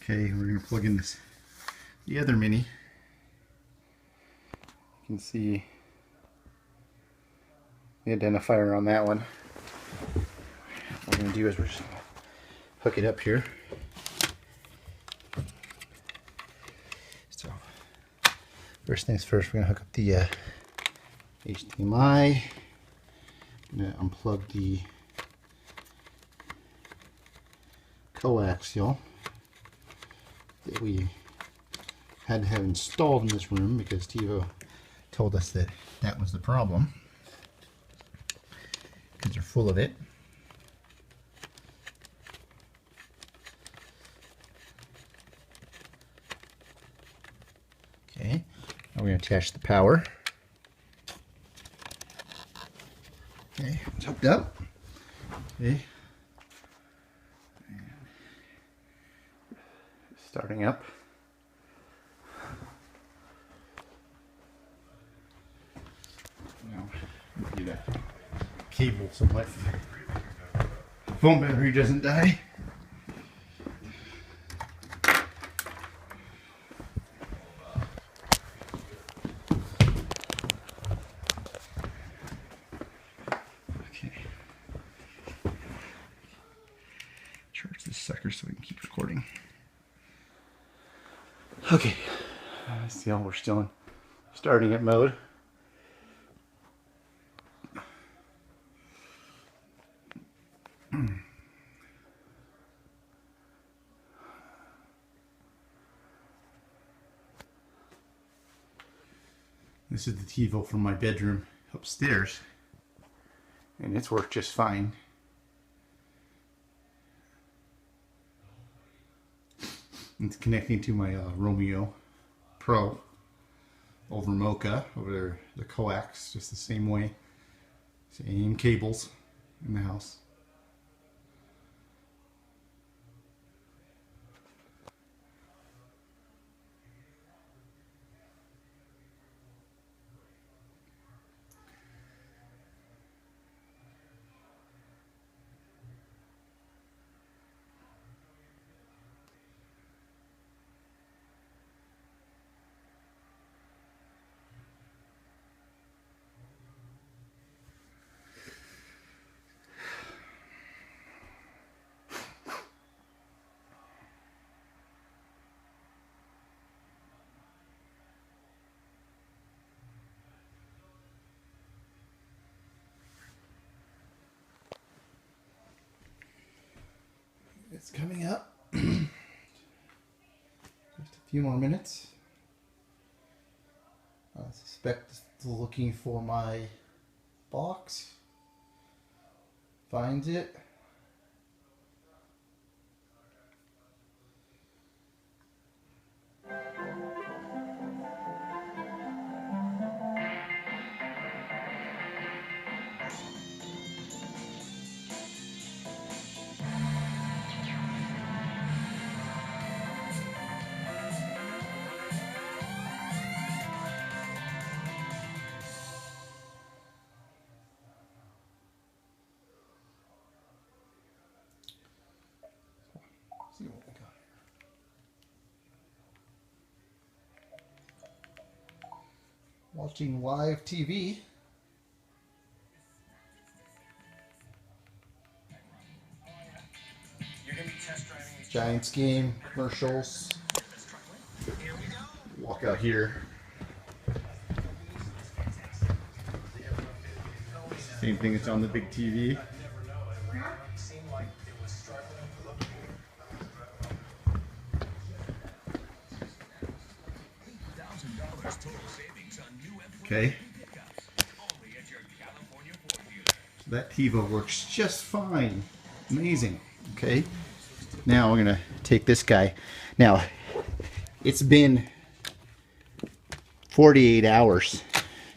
Okay, we're going to plug in the other mini. You can see the identifier on that one. What we're going to do is we're just going to hook it up here. So, first things first, we're going to hook up the HDMI. I'm going to unplug the coaxial that we had to have installed in this room because TiVo told us that that was the problem because they're full of it. Okay, now we're going to attach the power. Okay, it's hooked up. Okay. Starting up. Now, get that cable so my phone battery doesn't die. Okay. Charge this sucker so we can keep recording. Okay, see how we're still in starting it mode. This is the TiVo from my bedroom upstairs, and it's worked just fine. It's connecting to my Romeo Pro over Mocha, over the coax, just the same way. Same cables in the house. It's coming up. Just a few more minutes. I suspect it's looking for my box. Finds it. See what we got here. Watching live TV. Giants game, commercials. Walk out here. Same thing that's on the big TV. Okay. So that TiVo works just fine. Amazing. Okay. Now we're going to take this guy. Now, it's been 48 hours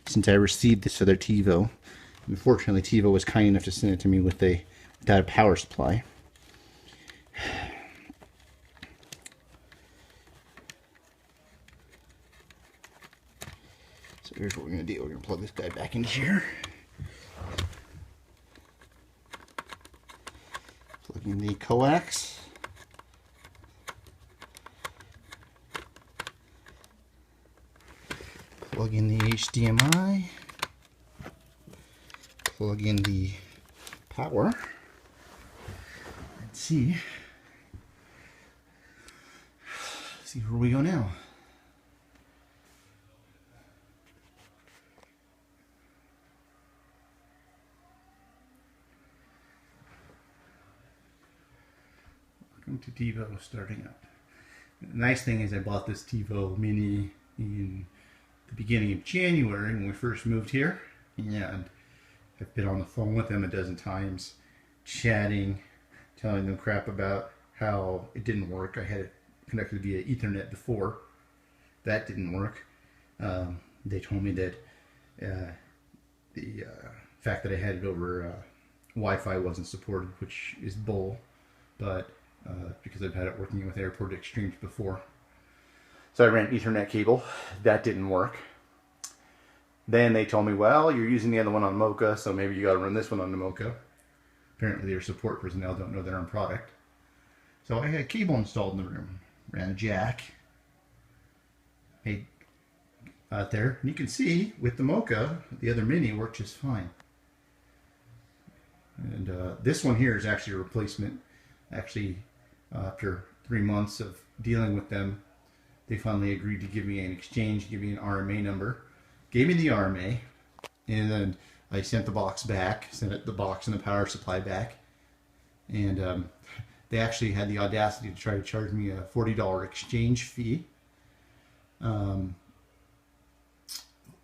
since I received this other TiVo. Unfortunately, TiVo was kind enough to send it to me without a power supply. So here's what we're going to do. We're going to plug this guy back in here. Plug in the coax. Plug in the HDMI. Plug in the power. Let's see where we go now. Welcome to TiVo starting up. The nice thing is I bought this TiVo Mini in the beginning of January when we first moved here, and I've been on the phone with them a dozen times, chatting, telling them crap about how it didn't work. I had it connected via Ethernet before. That didn't work. They told me that the fact that I had it over Wi-Fi wasn't supported, which is bull, but because I've had it working with Airport Extremes before. So I ran Ethernet cable. That didn't work. Then they told me, well, you're using the other one on Mocha, so maybe you got to run this one on the Mocha. Apparently their support personnel don't know their own product. So I had a cable installed in the room. Ran a jack. Hey, out there. And you can see with the Mocha, the other Mini worked just fine. And this one here is actually a replacement. Actually, after 3 months of dealing with them, they finally agreed to give me an exchange, give me an RMA number. Gave me the RMA, and then I sent the box back, sent the box and the power supply back. And they actually had the audacity to try to charge me a $40 exchange fee to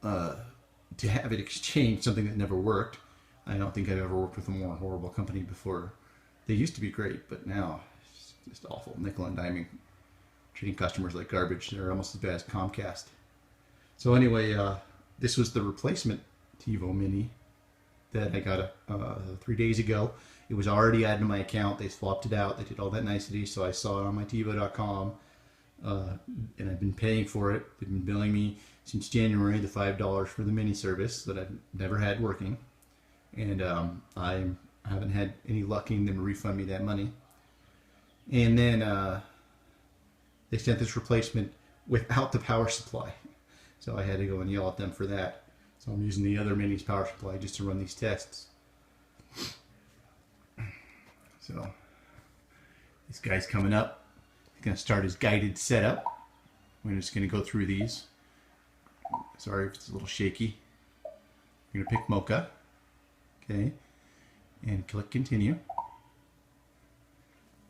have it exchanged, something that never worked. I don't think I've ever worked with a more horrible company before. They used to be great, but now it's just awful. Nickel and diming, treating customers like garbage. They're almost as bad as Comcast. So anyway, this was the replacement TiVo Mini that I got 3 days ago. It was already added to my account. They swapped it out. They did all that nicety, so I saw it on my TiVo.com, and I've been paying for it. They've been billing me since January the $5 for the mini service that I've never had working, and I haven't had any luck in them to refund me that money. And then they sent this replacement without the power supply, so I had to go and yell at them for that. So I'm using the other Mini's power supply just to run these tests. So this guy's coming up. He's going to start his guided setup. We're just going to go through these. Sorry if it's a little shaky. You're going to pick Mocha. Okay. And click continue.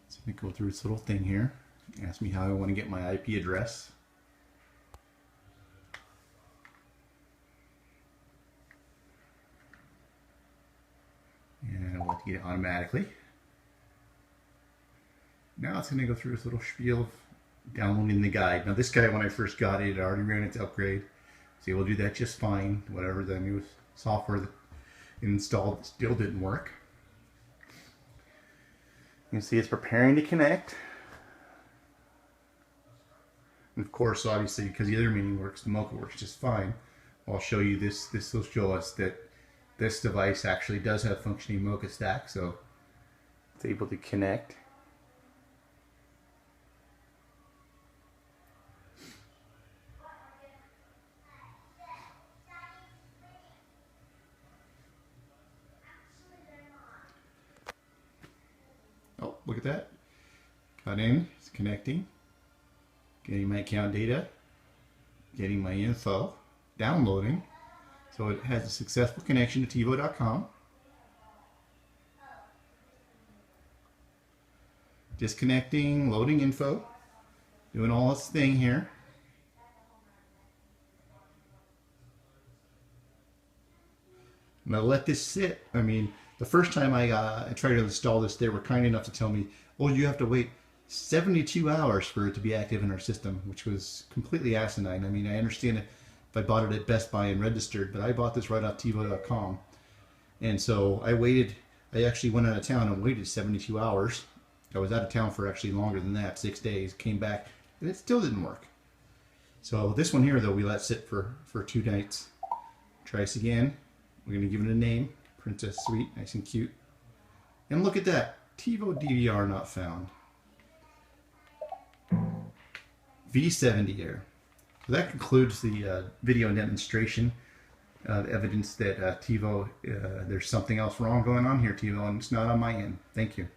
So I'm going to go through this little thing here. Ask me how I want to get my IP address. And I'll let you get it automatically. Now it's going to go through this little spiel of downloading the guide. Now this guy, when I first got it, it already ran its upgrade. So it will do that just fine. Whatever the new software that it installed still didn't work. You can see it's preparing to connect. And of course, obviously, because the other Mini works, the Mocha works just fine. I'll show you this. This will show us that this device actually does have functioning Mocha stack, so it's able to connect. Oh, look at that. Got in, it's connecting. Getting my account data. Getting my info. Downloading. So it has a successful connection to TiVo.com. Disconnecting, loading info. Doing all its thing here. I'm going to let this sit. I mean, the first time I tried to install this, they were kind enough to tell me, oh, you have to wait 72 hours for it to be active in our system, which was completely asinine. I mean, I understand it if I bought it at Best Buy and registered, but I bought this right off TiVo.com. And so I waited, I actually went out of town and waited 72 hours. I was out of town for actually longer than that, 6 days, came back, and it still didn't work. So this one here, though, we let sit for 2 nights. Try this again. We're going to give it a name, Princess Suite, nice and cute. And look at that, TiVo DVR not found. V70 error. That concludes the video demonstration. Evidence that TiVo, there's something else wrong going on here, TiVo, and it's not on my end. Thank you.